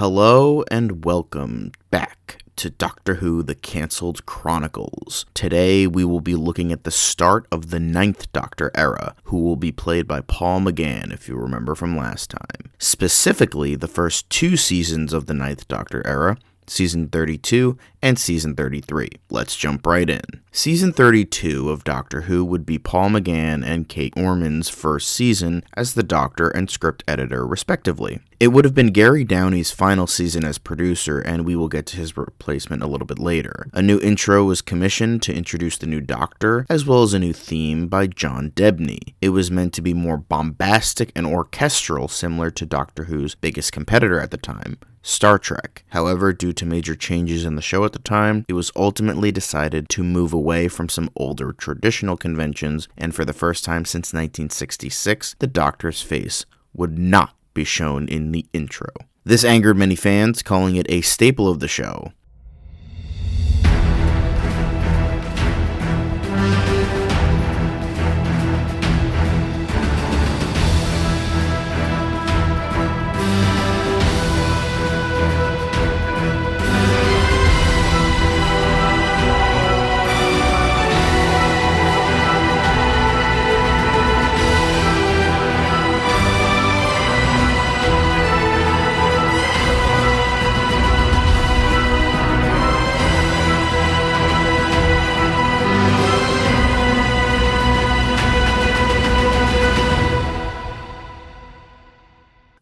Hello and welcome back to Doctor Who The Cancelled Chronicles. Today we will be looking at the start of the 9th Doctor era, who will be played by Paul McGann, if you remember from last time. Specifically, the first 2 seasons of the 9th Doctor era, Season 32 and Season 33. Let's jump right in. Season 32 of Doctor Who would be Paul McGann and Kate Orman's first season as the Doctor and script editor, respectively. It would have been Gary Downey's final season as producer, and we will get to his replacement a little bit later. A new intro was commissioned to introduce the new Doctor, as well as a new theme by John Debney. It was meant to be more bombastic and orchestral, similar to Doctor Who's biggest competitor at the time, Star Trek. However, due to major changes in the show at the time, it was ultimately decided to move away from some older traditional conventions, and for the first time since 1966, the Doctor's face would not be shown in the intro. This angered many fans, calling it a staple of the show.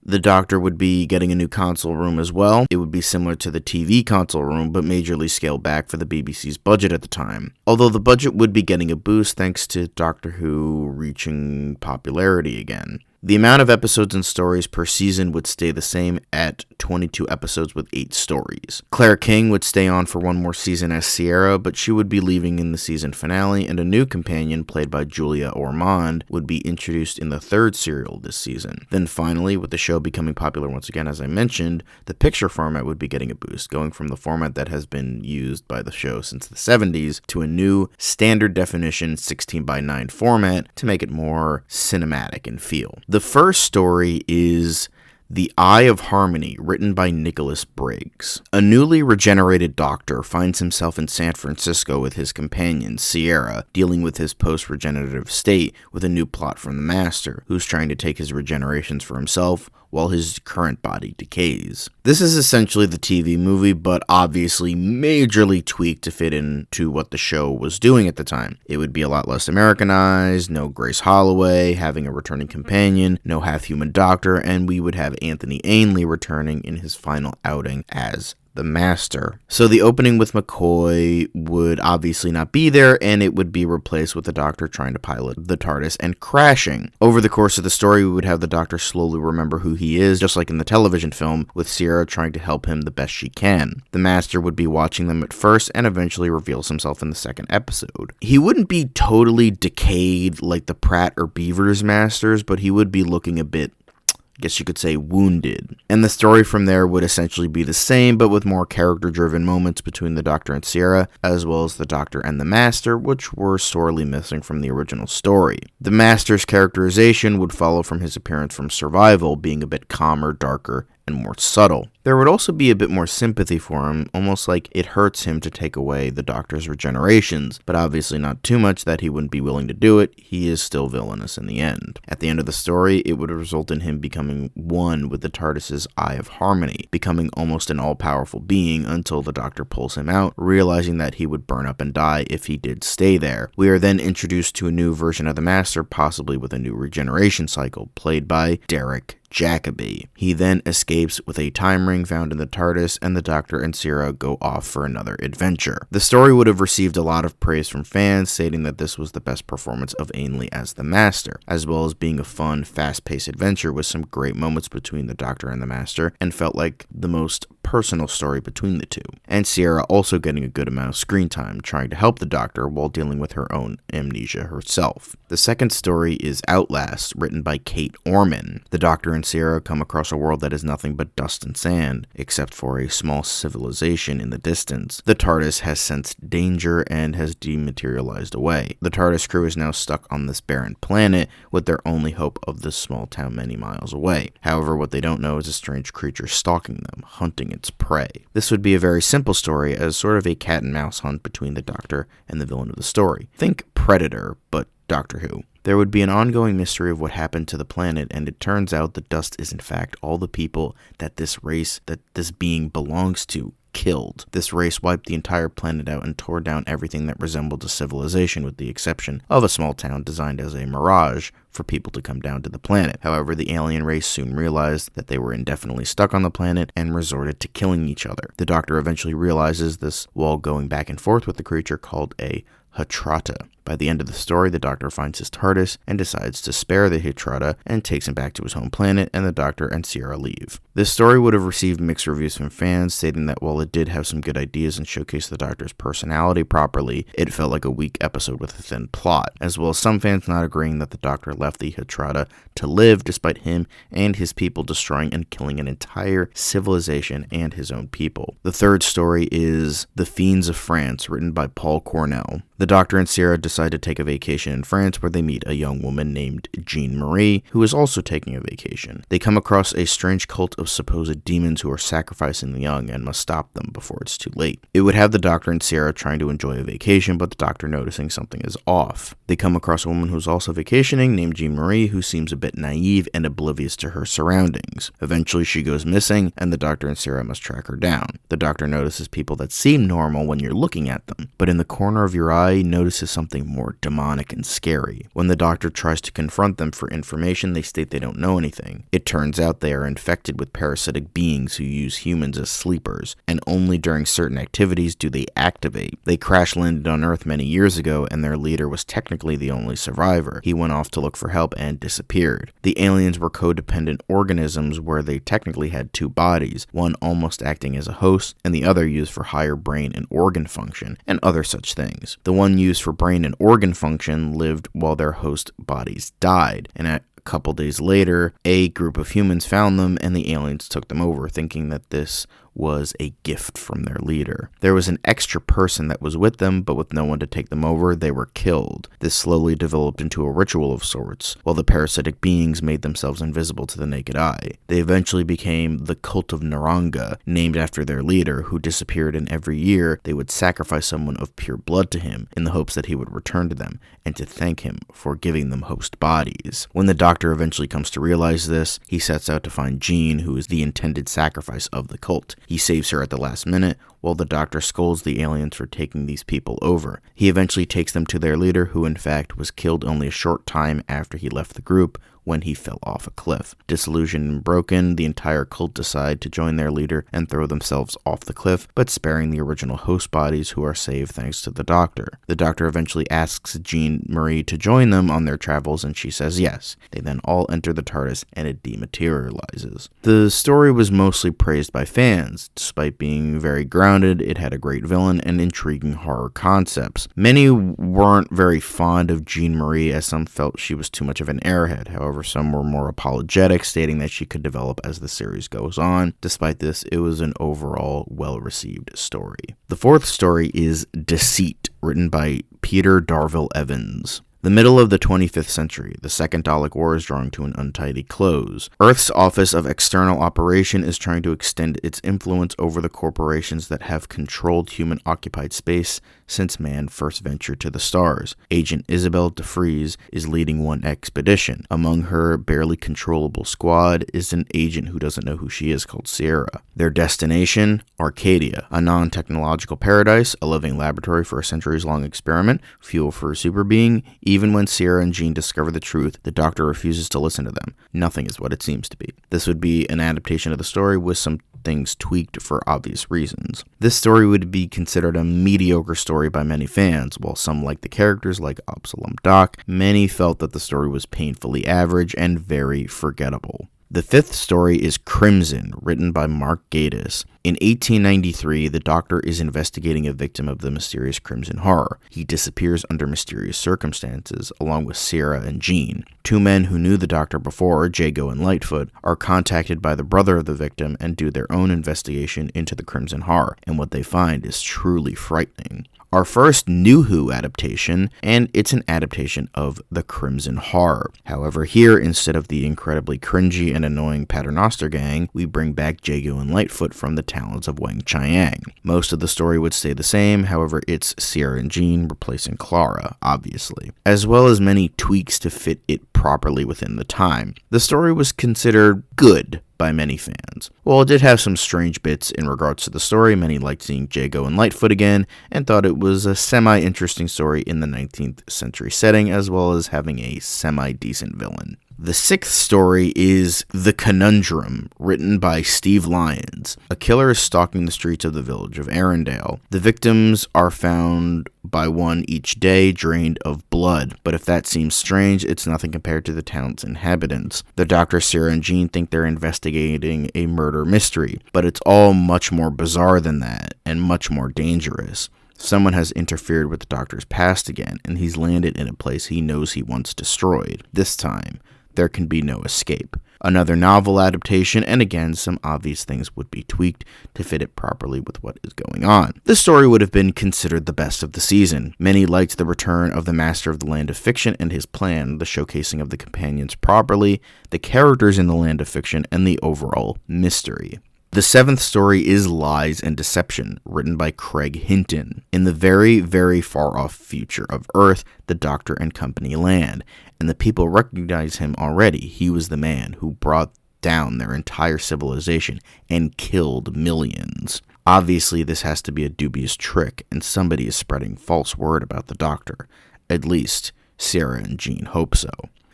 The Doctor would be getting a new console room as well. It would be similar to the TV console room, but majorly scaled back for the BBC's budget at the time. Although the budget would be getting a boost thanks to Doctor Who reaching popularity again. The amount of episodes and stories per season would stay the same at 22 episodes with 8 stories. Claire King would stay on for one more season as Sierra, but she would be leaving in the season finale, and a new companion played by Julia Ormond would be introduced in the 3rd serial this season. Then finally, with the show becoming popular once again, as I mentioned, the picture format would be getting a boost, going from the format that has been used by the show since the 70s to a new standard definition 16:9 format to make it more cinematic in feel. The first story is The Eye of Harmony, written by Nicholas Briggs. A newly regenerated Doctor finds himself in San Francisco with his companion, Sierra, dealing with his post-regenerative state with a new plot from the Master, who's trying to take his regenerations for himself while his current body decays. This is essentially the TV movie, but obviously majorly tweaked to fit into what the show was doing at the time. It would be a lot less Americanized, no Grace Holloway having a returning companion, no half-human Doctor, and we would have Anthony Ainley returning in his final outing as the Master. So the opening with McCoy would obviously not be there, and it would be replaced with the Doctor trying to pilot the TARDIS and crashing. Over the course of the story, we would have the Doctor slowly remember who he is, just like in the television film, with Sierra trying to help him the best she can. The Master would be watching them at first, and eventually reveals himself in the 2nd episode. He wouldn't be totally decayed like the Pratt or Beavers Masters, but he would be looking a bit, I guess you could say, wounded. And the story from there would essentially be the same, but with more character-driven moments between the Doctor and Sierra, as well as the Doctor and the Master, which were sorely missing from the original story. The Master's characterization would follow from his appearance from Survival, being a bit calmer, darker, and more subtle. There would also be a bit more sympathy for him, almost like it hurts him to take away the Doctor's regenerations, but obviously not too much that he wouldn't be willing to do it. He is still villainous in the end. At the end of the story, it would result in him becoming one with the TARDIS's Eye of Harmony, becoming almost an all-powerful being until the Doctor pulls him out, realizing that he would burn up and die if he did stay there. We are then introduced to a new version of the Master, possibly with a new regeneration cycle, played by Derek Jacobi. He then escapes with a time ring found in the TARDIS, and the Doctor and Sierra go off for another adventure. The story would have received a lot of praise from fans, stating that this was the best performance of Ainley as the Master, as well as being a fun, fast-paced adventure with some great moments between the Doctor and the Master, and felt like the most personal story between the two, and Sierra also getting a good amount of screen time, trying to help the Doctor while dealing with her own amnesia herself. The second story is Outlast, written by Kate Orman. The Doctor and Sierra come across a world that is nothing but dust and sand, except for a small civilization in the distance. The TARDIS has sensed danger and has dematerialized away. The TARDIS crew is now stuck on this barren planet with their only hope of this small town many miles away. However, what they don't know is a strange creature stalking them, hunting its prey. This would be a very simple story, as sort of a cat and mouse hunt between the Doctor and the villain of the story. Think Predator, but Doctor Who. There would be an ongoing mystery of what happened to the planet, and it turns out the dust is in fact all the people that this race, that this being belongs to, killed. This race wiped the entire planet out and tore down everything that resembled a civilization, with the exception of a small town designed as a mirage for people to come down to the planet. However, the alien race soon realized that they were indefinitely stuck on the planet and resorted to killing each other. The Doctor eventually realizes this while going back and forth with the creature called a Hatrata. By the end of the story, the Doctor finds his TARDIS and decides to spare the Hatrata and takes him back to his home planet, and the Doctor and Sierra leave. This story would have received mixed reviews from fans, stating that while it did have some good ideas and showcased the Doctor's personality properly, it felt like a weak episode with a thin plot, as well as some fans not agreeing that the Doctor left the Hatrata to live despite him and his people destroying and killing an entire civilization and his own people. The third story is The Fiends of France, written by Paul Cornell. The Doctor and Sierra decide to take a vacation in France, where they meet a young woman named Jean Marie, who is also taking a vacation. They come across a strange cult of supposed demons who are sacrificing the young and must stop them before it's too late. It would have the Doctor and Sierra trying to enjoy a vacation, but the Doctor noticing something is off. They come across a woman who's also vacationing named Jean Marie, who seems a bit naive and oblivious to her surroundings. Eventually she goes missing, and the Doctor and Sierra must track her down. The Doctor notices people that seem normal when you're looking at them, but in the corner of your eye notices something more demonic and scary. When the Doctor tries to confront them for information, they state they don't know anything. It turns out they are infected with parasitic beings who use humans as sleepers, and only during certain activities do they activate. They crash landed on Earth many years ago, and their leader was technically the only survivor. He went off to look for help and disappeared. The aliens were codependent organisms where they technically had two bodies, one almost acting as a host, and the other used for higher brain and organ function, and other such things. The one used for brain and organ function lived while their host bodies died, and a couple days later, a group of humans found them and the aliens took them over, thinking that this was a gift from their leader. There was an extra person that was with them, but with no one to take them over, they were killed. This slowly developed into a ritual of sorts, while the parasitic beings made themselves invisible to the naked eye. They eventually became the Cult of Naranga, named after their leader, who disappeared, and every year they would sacrifice someone of pure blood to him in the hopes that he would return to them and to thank him for giving them host bodies. When the Doctor eventually comes to realize this, he sets out to find Jean, who is the intended sacrifice of the cult. He saves her at the last minute, while the Doctor scolds the aliens for taking these people over. He eventually takes them to their leader, who in fact was killed only a short time after he left the group, when he fell off a cliff. Disillusioned and broken, the entire cult decide to join their leader and throw themselves off the cliff, but sparing the original host bodies, who are saved thanks to the Doctor. The Doctor eventually asks Jean Marie to join them on their travels, and she says yes. They then all enter the TARDIS, and it dematerializes. The story was mostly praised by fans. Despite being very grounded, it had a great villain and intriguing horror concepts. Many weren't very fond of Jean Marie, as some felt she was too much of an airhead. However, some were more apologetic, stating that she could develop as the series goes on. Despite this, it was an overall well-received story. The fourth story is Deceit, written by Peter Darvill Evans. The middle of the 25th century, the Second Dalek War is drawing to an untidy close. Earth's Office of External Operation is trying to extend its influence over the corporations that have controlled human-occupied space since man first ventured to the stars. Agent Isabel DeFries is leading one expedition. Among her barely controllable squad is an agent who doesn't know who she is, called Sierra. Their destination? Arcadia, a non-technological paradise, a living laboratory for a centuries-long experiment, fuel for a super being. Even when Sierra and Jean discover the truth, the Doctor refuses to listen to them. Nothing is what it seems to be. This would be an adaptation of the story with some things tweaked for obvious reasons. This story would be considered a mediocre story by many fans. While some liked the characters like Absalom Doc, many felt that the story was painfully average and very forgettable. The fifth story is Crimson, written by Mark Gatiss. In 1893, the Doctor is investigating a victim of the mysterious Crimson Horror. He disappears under mysterious circumstances, along with Sierra and Jean. Two men who knew the Doctor before, Jago and Lightfoot, are contacted by the brother of the victim and do their own investigation into the Crimson Horror, and what they find is truly frightening. Our first New Who adaptation, and it's an adaptation of the Crimson Horror. However, here, instead of the incredibly cringy and annoying Paternoster gang, we bring back Jago and Lightfoot from the talents of Wang Chiang. Most of the story would stay the same, however, it's Sierra and Jean replacing Clara, obviously, as well as many tweaks to fit it properly within the time. The story was considered good by many fans. While it did have some strange bits in regards to the story, many liked seeing Jago and Lightfoot again, and thought it was a semi-interesting story in the 19th century setting, as well as having a semi-decent villain. The sixth story is The Conundrum, written by Steve Lyons. A killer is stalking the streets of the village of Arendelle. The victims are found by one each day, drained of blood, but if that seems strange, it's nothing compared to the town's inhabitants. The Doctor, Sarah, and Jean think they're investigating a murder mystery, but it's all much more bizarre than that, and much more dangerous. Someone has interfered with the Doctor's past again, and he's landed in a place he knows he once destroyed. This time, there can be no escape. Another novel adaptation, and again, some obvious things would be tweaked to fit it properly with what is going on. This story would have been considered the best of the season. Many liked the return of the Master of the Land of Fiction and his plan, the showcasing of the companions properly, the characters in the Land of Fiction, and the overall mystery. The seventh story is Lies and Deception, written by Craig Hinton. In the very, very far-off future of Earth, the Doctor and company land, and the people recognize him already. He was the man who brought down their entire civilization and killed millions. Obviously, this has to be a dubious trick, and somebody is spreading false word about the Doctor. At least, Sarah and Jean hope so.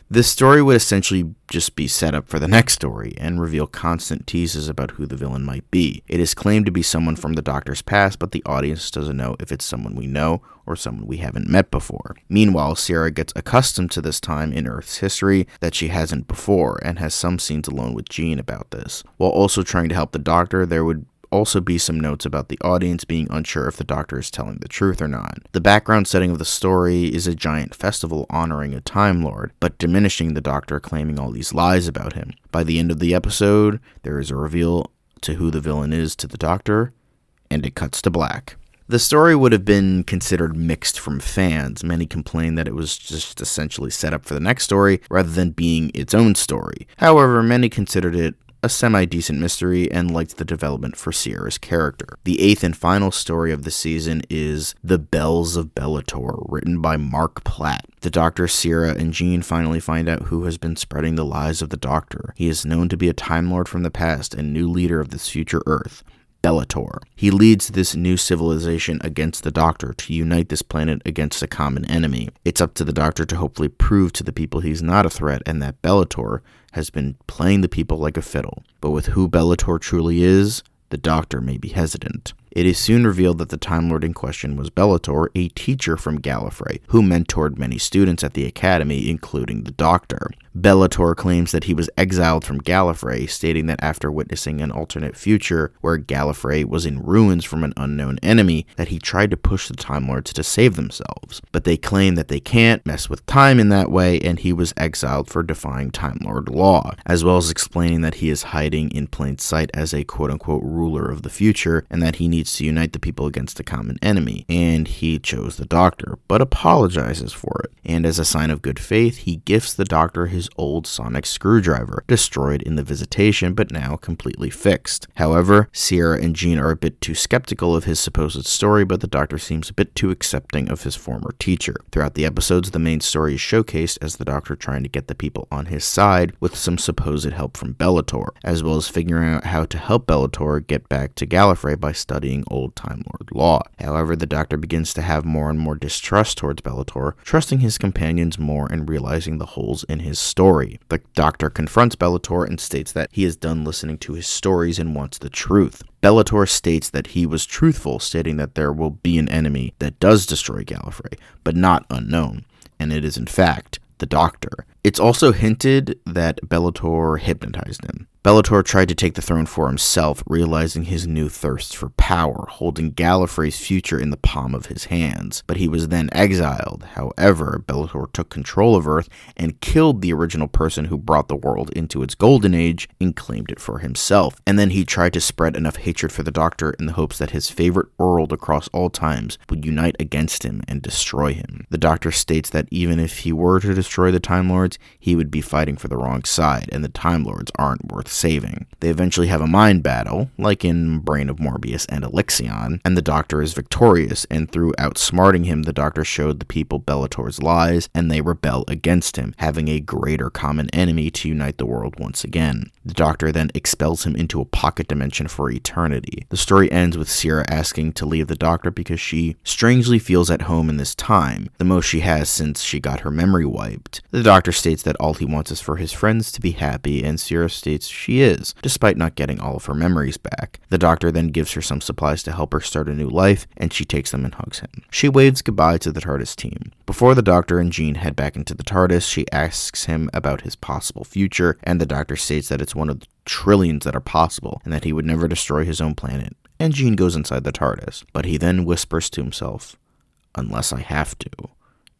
This story would essentially just be set up for the next story and reveal constant teases about who the villain might be. It is claimed to be someone from the Doctor's past, but the audience doesn't know if it's someone we know or someone we haven't met before. Meanwhile, Sarah gets accustomed to this time in Earth's history that she hasn't before, and has some scenes alone with Jean about this. While also trying to help the Doctor, there would also be some notes about the audience being unsure if the Doctor is telling the truth or not. The background setting of the story is a giant festival honoring a Time Lord, but diminishing the Doctor claiming all these lies about him. By the end of the episode, there is a reveal to who the villain is to the Doctor, and it cuts to black. The story would have been considered mixed from fans. Many complained that it was just essentially set up for the next story rather than being its own story. However, many considered it a semi-decent mystery and liked the development for Sierra's character. The eighth and final story of the season is The Bells of Bellator, written by Mark Platt. The Doctor, Sierra, and Jean finally find out who has been spreading the lies of the Doctor. He is known to be a Time Lord from the past and new leader of this future Earth, Bellator. He leads this new civilization against the Doctor to unite this planet against a common enemy. It's up to the Doctor to hopefully prove to the people he's not a threat and that Bellator has been playing the people like a fiddle. But with who Bellator truly is, the Doctor may be hesitant. It is soon revealed that the Time Lord in question was Bellator, a teacher from Gallifrey, who mentored many students at the Academy, including the Doctor. Bellator claims that he was exiled from Gallifrey, stating that after witnessing an alternate future where Gallifrey was in ruins from an unknown enemy, that he tried to push the Time Lords to save themselves. But they claim that they can't mess with time in that way, and he was exiled for defying Time Lord law, as well as explaining that he is hiding in plain sight as a quote-unquote ruler of the future, and that he needs to unite the people against a common enemy, and he chose the Doctor, but apologizes for it. And as a sign of good faith, he gifts the Doctor his old sonic screwdriver, destroyed in the visitation but now completely fixed. However, Sierra and Jean are a bit too skeptical of his supposed story, but the Doctor seems a bit too accepting of his former teacher. Throughout the episodes, the main story is showcased as the Doctor trying to get the people on his side with some supposed help from Bellator, as well as figuring out how to help Bellator get back to Gallifrey by studying old Time Lord law. However, the Doctor begins to have more and more distrust towards Bellator, trusting his companions more and realizing the holes in his story. The Doctor confronts Bellator and states that he is done listening to his stories and wants the truth. Bellator states that he was truthful, stating that there will be an enemy that does destroy Gallifrey, but not unknown, and it is in fact the Doctor. It's also hinted that Bellator hypnotized him. Bellator tried to take the throne for himself, realizing his new thirst for power, holding Gallifrey's future in the palm of his hands, but he was then exiled. However, Bellator took control of Earth and killed the original person who brought the world into its golden age and claimed it for himself. And then he tried to spread enough hatred for the Doctor in the hopes that his favorite world across all times would unite against him and destroy him. The Doctor states that even if he were to destroy the Time Lords, he would be fighting for the wrong side, and the Time Lords aren't worth saving. They eventually have a mind battle, like in Brain of Morbius and Alexion, and the Doctor is victorious, and through outsmarting him, the Doctor showed the people Bellator's lies, and they rebel against him, having a greater common enemy to unite the world once again. The Doctor then expels him into a pocket dimension for eternity. The story ends with Sierra asking to leave the Doctor because she strangely feels at home in this time, the most she has since she got her memory wiped. The Doctor states that all he wants is for his friends to be happy, and Sierra states she is, despite not getting all of her memories back. The Doctor then gives her some supplies to help her start a new life, and she takes them and hugs him. She waves goodbye to the TARDIS team. Before the Doctor and Jean head back into the TARDIS, she asks him about his possible future, and the Doctor states that it's one of the trillions that are possible, and that he would never destroy his own planet. And Jean goes inside the TARDIS, but he then whispers to himself, "Unless I have to."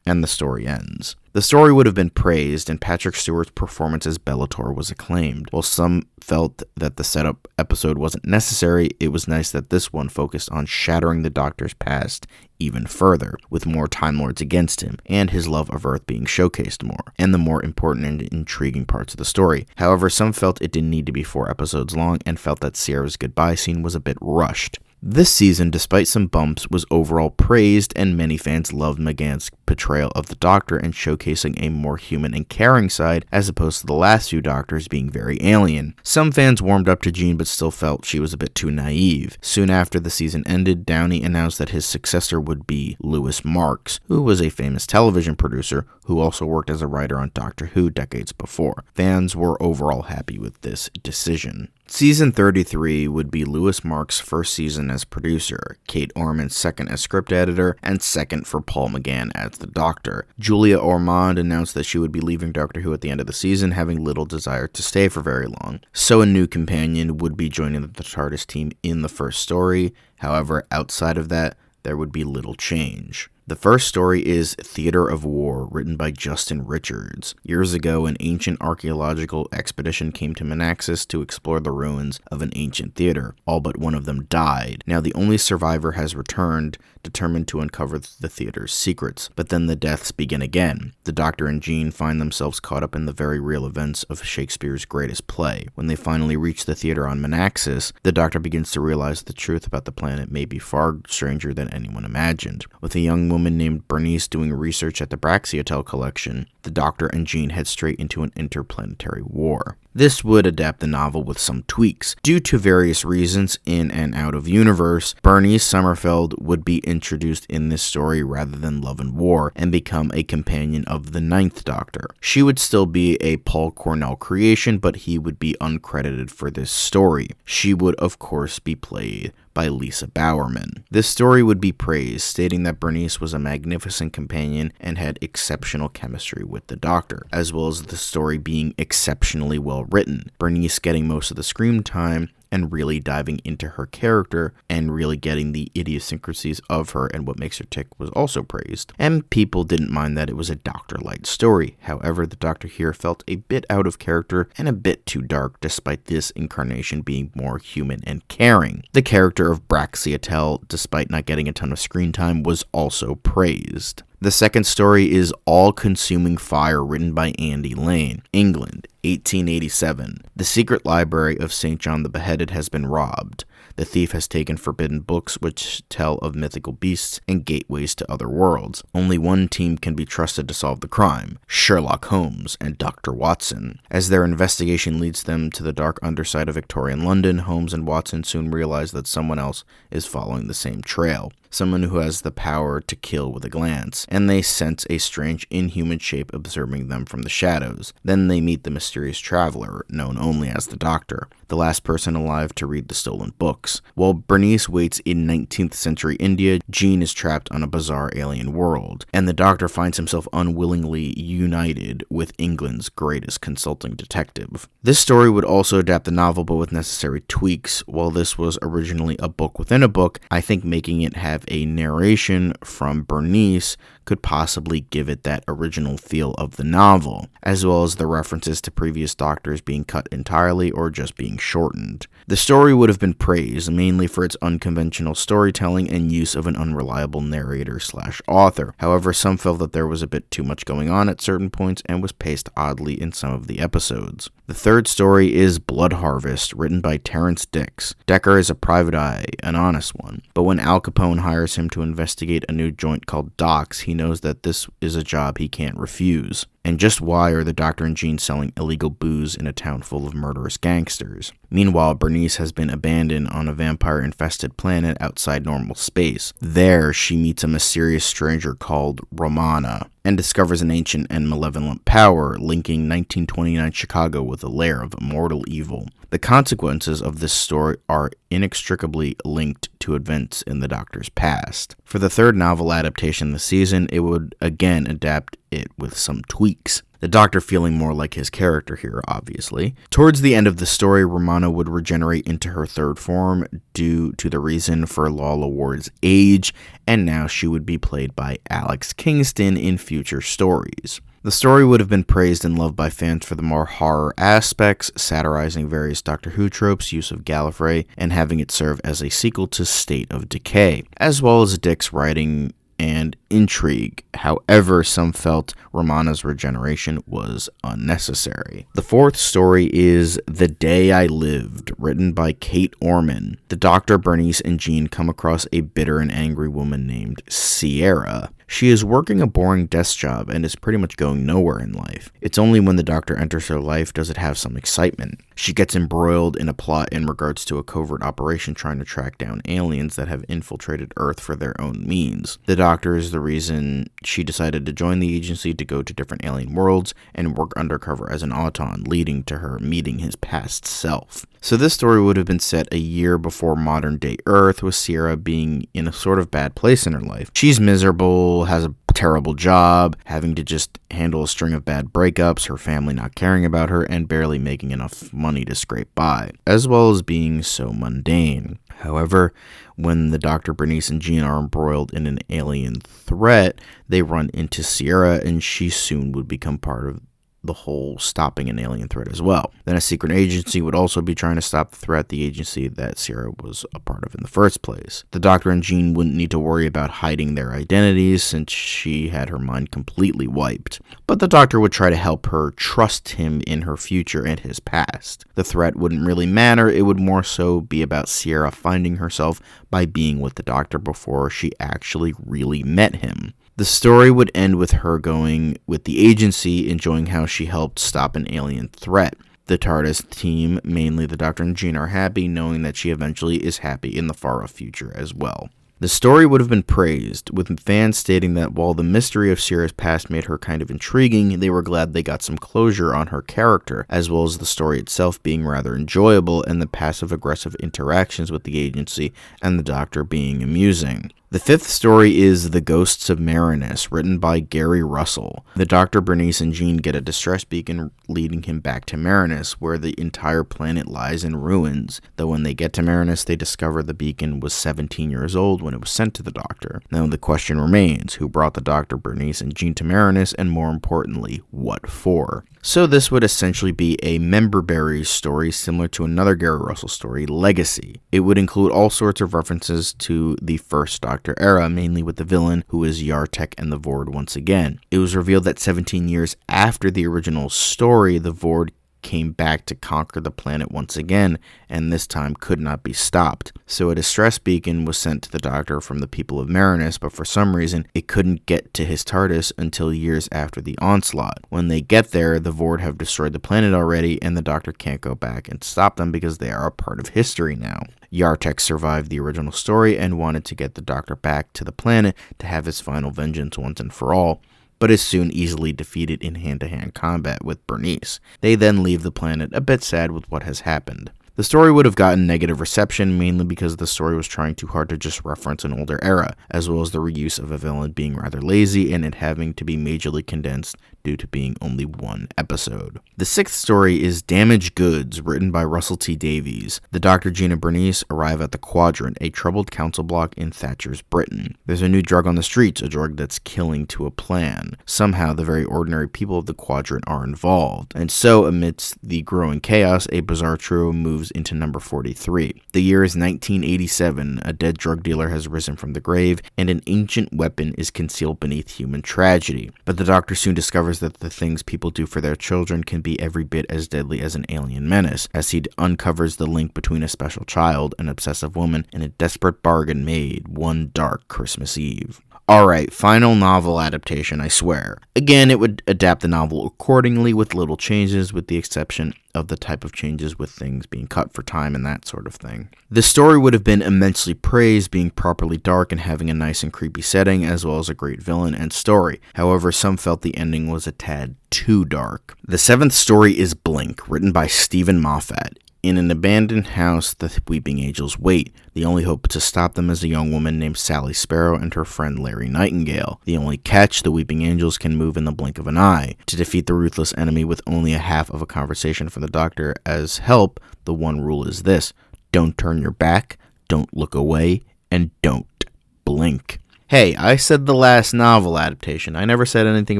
And the story ends. The story would have been praised, and Patrick Stewart's performance as Bellator was acclaimed. While some felt that the setup episode wasn't necessary, it was nice that this one focused on shattering the Doctor's past even further, with more Time Lords against him, and his love of Earth being showcased more, and the more important and intriguing parts of the story. However, some felt it didn't need to be 4 episodes long, and felt that Sierra's goodbye scene was a bit rushed. This season, despite some bumps, was overall praised, and many fans loved McGann's portrayal of the Doctor and showcasing a more human and caring side, as opposed to the last few Doctors being very alien. Some fans warmed up to Jean but still felt she was a bit too naive. Soon after the season ended, Downey announced that his successor would be Louis Marks, who was a famous television producer who also worked as a writer on Doctor Who decades before. Fans were overall happy with this decision. Season 33 would be Louis Marks' first season as producer, Kate Orman's second as script editor, and second for Paul McGann as the Doctor. Julia Ormond announced that she would be leaving Doctor Who at the end of the season, having little desire to stay for very long. So a new companion would be joining the TARDIS team in the first story. However, outside of that, there would be little change. The first story is Theater of War, written by Justin Richards. Years ago, an ancient archaeological expedition came to Manaxas to explore the ruins of an ancient theater. All but one of them died. Now the only survivor has returned, determined to uncover the theater's secrets. But then the deaths begin again. The Doctor and Jean find themselves caught up in the very real events of Shakespeare's greatest play. When they finally reach the theater on Manaxas, the Doctor begins to realize the truth about the planet may be far stranger than anyone imagined. With a young woman named Bernice doing research at the Braxiatel collection, the Doctor and Jean head straight into an interplanetary war. This would adapt the novel with some tweaks. Due to various reasons in and out of universe, Bernice Summerfeld would be introduced in this story rather than Love and War, and become a companion of the 9th Doctor. She would still be a Paul Cornell creation, but he would be uncredited for this story. She would, of course, be played by Lisa Bowerman. This story would be praised, stating that Bernice was a magnificent companion and had exceptional chemistry with the Doctor, as well as the story being exceptionally well written. Bernice getting most of the screen time and really diving into her character and really getting the idiosyncrasies of her and what makes her tick was also praised. And people didn't mind that it was a Doctor-light story. However, the Doctor here felt a bit out of character and a bit too dark, despite this incarnation being more human and caring. The character of Braxiatel, despite not getting a ton of screen time, was also praised. The second story is All-Consuming Fire, written by Andy Lane, England, 1887. The secret library of St. John the Beheaded has been robbed. The thief has taken forbidden books which tell of mythical beasts and gateways to other worlds. Only one team can be trusted to solve the crime: Sherlock Holmes and Dr. Watson. As their investigation leads them to the dark underside of Victorian London, Holmes and Watson soon realize that someone else is following the same trail. Someone who has the power to kill with a glance, and they sense a strange inhuman shape observing them from the shadows. Then they meet the mysterious traveler, known only as the Doctor, the last person alive to read the stolen book. books. While Bernice waits in 19th century India, Jean is trapped on a bizarre alien world, and the Doctor finds himself unwillingly united with England's greatest consulting detective. This story would also adapt the novel, but with necessary tweaks. While this was originally a book within a book, I think making it have a narration from Bernice could possibly give it that original feel of the novel, as well as the references to previous Doctors being cut entirely or just being shortened. The story would have been praised, mainly for its unconventional storytelling and use of an unreliable narrator/author. However, some felt that there was a bit too much going on at certain points and was paced oddly in some of the episodes. The third story is Blood Harvest, written by Terrence Dicks. Decker is a private eye, an honest one, but when Al Capone hires him to investigate a new joint called Docks, he knows that this is a job he can't refuse. And just why are the Doctor and Jean selling illegal booze in a town full of murderous gangsters? Meanwhile, Bernice has been abandoned on a vampire-infested planet outside normal space. There, she meets a mysterious stranger called Romana, and discovers an ancient and malevolent power linking 1929 Chicago with a lair of immortal evil. The consequences of this story are inextricably linked to events in the Doctor's past. For the third novel adaptation this season, it would again adapt it with some tweaks. The Doctor feeling more like his character here, obviously. Towards the end of the story, Romana would regenerate into her third form due to the reason for Lalla Ward's age, and now she would be played by Alex Kingston in future stories. The story would have been praised and loved by fans for the more horror aspects, satirizing various Doctor Who tropes, use of Gallifrey, and having it serve as a sequel to State of Decay, as well as Dick's writing and intrigue. However, some felt Romana's regeneration was unnecessary. The fourth story is The Day I Lived, written by Kate Orman. The Doctor, Bernice, and Jean come across a bitter and angry woman named Sierra. She is working a boring desk job and is pretty much going nowhere in life. It's only when the Doctor enters her life does it have some excitement. She gets embroiled in a plot in regards to a covert operation trying to track down aliens that have infiltrated Earth for their own means. The Doctor is the reason she decided to join the agency to go to different alien worlds and work undercover as an Auton, leading to her meeting his past self. So this story would have been set a year before modern day Earth, with Sierra being in a sort of bad place in her life. She's miserable, has a terrible job, having to just handle a string of bad breakups, her family not caring about her, and barely making enough money to scrape by, as well as being so mundane. However, when the Doctor, Bernice, and Jean are embroiled in an alien threat, they run into Sierra, and she soon would become part of the whole stopping an alien threat as well. Then a secret agency would also be trying to stop the threat, the agency that Sierra was a part of in the first place. The Doctor and Jean wouldn't need to worry about hiding their identities since she had her mind completely wiped. But the Doctor would try to help her trust him in her future and his past. The threat wouldn't really matter, it would more so be about Sierra finding herself by being with the Doctor before she actually really met him. The story would end with her going with the agency, enjoying how she helped stop an alien threat. The TARDIS team, mainly the Doctor and Jean, are happy knowing that she eventually is happy in the far-off future as well. The story would have been praised, with fans stating that while the mystery of Sierra's past made her kind of intriguing, they were glad they got some closure on her character, as well as the story itself being rather enjoyable and the passive-aggressive interactions with the agency and the Doctor being amusing. The fifth story is The Ghosts of Marinus, written by Gary Russell. The Doctor, Bernice, and Jean get a distress beacon leading him back to Marinus, where the entire planet lies in ruins. Though when they get to Marinus, they discover the beacon was 17 years old when it was sent to the Doctor. Now the question remains, who brought the Doctor, Bernice, and Jean to Marinus, and more importantly, what for? So this would essentially be a member-berries story similar to another Gary Russell story, Legacy. It would include all sorts of references to the first Doctor era, mainly with the villain, who is Yartek and the Vord once again. It was revealed that 17 years after the original story, the Vord came back to conquer the planet once again, and this time could not be stopped. So a distress beacon was sent to the Doctor from the people of Marinus, but for some reason, it couldn't get to his TARDIS until years after the onslaught. When they get there, the Vord have destroyed the planet already, and the Doctor can't go back and stop them because they are a part of history now. Yartek survived the original story and wanted to get the Doctor back to the planet to have his final vengeance once and for all, but is soon easily defeated in hand-to-hand combat with Bernice. They then leave the planet a bit sad with what has happened. The story would have gotten negative reception, mainly because the story was trying too hard to just reference an older era, as well as the reuse of a villain being rather lazy and it having to be majorly condensed due to being only one episode. The sixth story is Damaged Goods, written by Russell T. Davies. The Dr. Jean and Bernice arrive at the Quadrant, a troubled council block in Thatcher's Britain. There's a new drug on the streets, a drug that's killing to a plan. Somehow, the very ordinary people of the Quadrant are involved, and so, amidst the growing chaos, a bizarre trio moves into number 43. The year is 1987, a dead drug dealer has risen from the grave, and an ancient weapon is concealed beneath human tragedy. But the Doctor soon discovers that the things people do for their children can be every bit as deadly as an alien menace, as he uncovers the link between a special child, an obsessive woman, and a desperate bargain made one dark Christmas Eve. Alright, final novel adaptation, I swear. Again, it would adapt the novel accordingly with little changes, with the exception of the type of changes with things being cut for time and that sort of thing. The story would have been immensely praised, being properly dark and having a nice and creepy setting, as well as a great villain and story. However, some felt the ending was a tad too dark. The seventh story is Blink, written by Stephen Moffat. In an abandoned house, the weeping angels wait. The only hope to stop them is a young woman named Sally Sparrow and her friend Larry Nightingale. The only catch, the weeping angels can move in the blink of an eye. To defeat the ruthless enemy with only a half of a conversation from the Doctor as help, the one rule is this: don't turn your back, don't look away, and don't blink. Hey, I said the last novel adaptation. I never said anything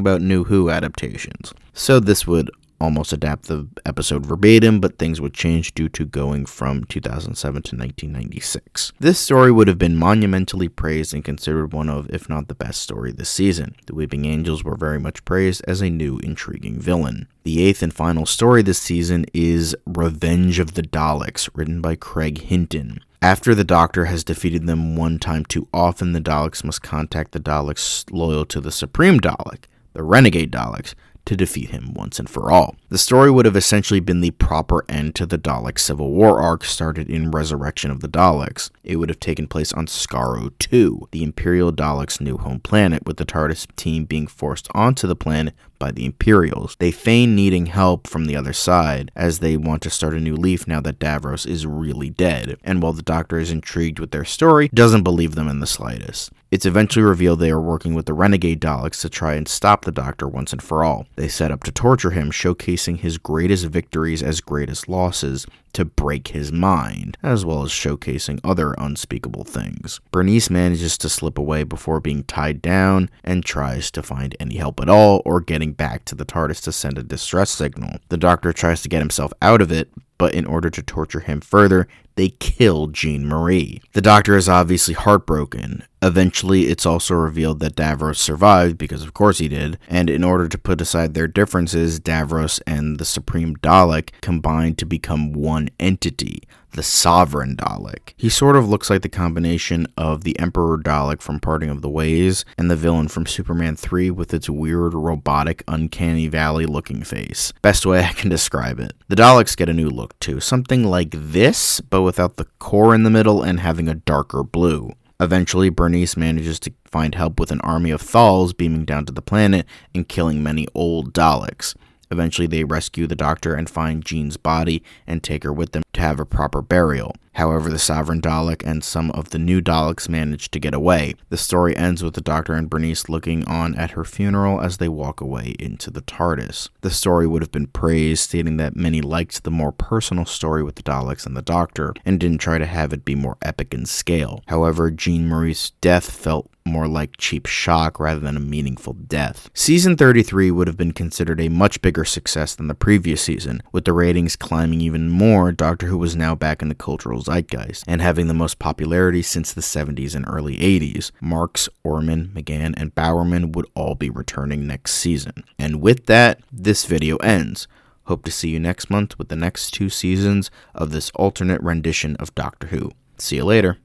about New Who adaptations. So this would almost adapt the episode verbatim, but things would change due to going from 2007 to 1996. This story would have been monumentally praised and considered one of, if not the best story this season. The Weeping Angels were very much praised as a new, intriguing villain. The eighth and final story this season is Revenge of the Daleks, written by Craig Hinton. After the Doctor has defeated them one time too often, the Daleks must contact the Daleks loyal to the Supreme Dalek, the Renegade Daleks, to defeat him once and for all. The story would have essentially been the proper end to the Dalek Civil War arc started in Resurrection of the Daleks. It would have taken place on Skaro 2, the Imperial Daleks' new home planet, with the TARDIS team being forced onto the planet by the Imperials. They feign needing help from the other side, as they want to start a new leaf now that Davros is really dead, and while the Doctor is intrigued with their story, doesn't believe them in the slightest. It's eventually revealed they are working with the Renegade Daleks to try and stop the Doctor once and for all. They set up to torture him, showcasing his greatest victories as greatest losses to break his mind, as well as showcasing other unspeakable things. Bernice manages to slip away before being tied down and tries to find any help at all or getting back to the TARDIS to send a distress signal. The Doctor tries to get himself out of it, but in order to torture him further, they kill Jean Marie. The Doctor is obviously heartbroken. Eventually, it's also revealed that Davros survived, because of course he did, and in order to put aside their differences, Davros and the Supreme Dalek combine to become one entity, the Sovereign Dalek. He sort of looks like the combination of the Emperor Dalek from Parting of the Ways and the villain from Superman 3 with its weird, robotic, uncanny valley looking face. Best way I can describe it. The Daleks get a new look too, something like this, but without the core in the middle and having a darker blue. Eventually, Bernice manages to find help with an army of Thals beaming down to the planet and killing many old Daleks. Eventually, they rescue the Doctor and find Jean's body and take her with them to have a proper burial. However, the Sovereign Dalek and some of the new Daleks manage to get away. The story ends with the Doctor and Bernice looking on at her funeral as they walk away into the TARDIS. The story would have been praised, stating that many liked the more personal story with the Daleks and the Doctor, and didn't try to have it be more epic in scale. However, Jean Marie's death felt more like cheap shock rather than a meaningful death. Season 33 would have been considered a much bigger success than the previous season, with the ratings climbing even more. Doctor Who was now back in the cultural zeitgeist, and having the most popularity since the 70s and early 80s. Marks, Orman, McGann, and Bowerman would all be returning next season. And with that, this video ends. Hope to see you next month with the next 2 seasons of this alternate rendition of Doctor Who. See you later.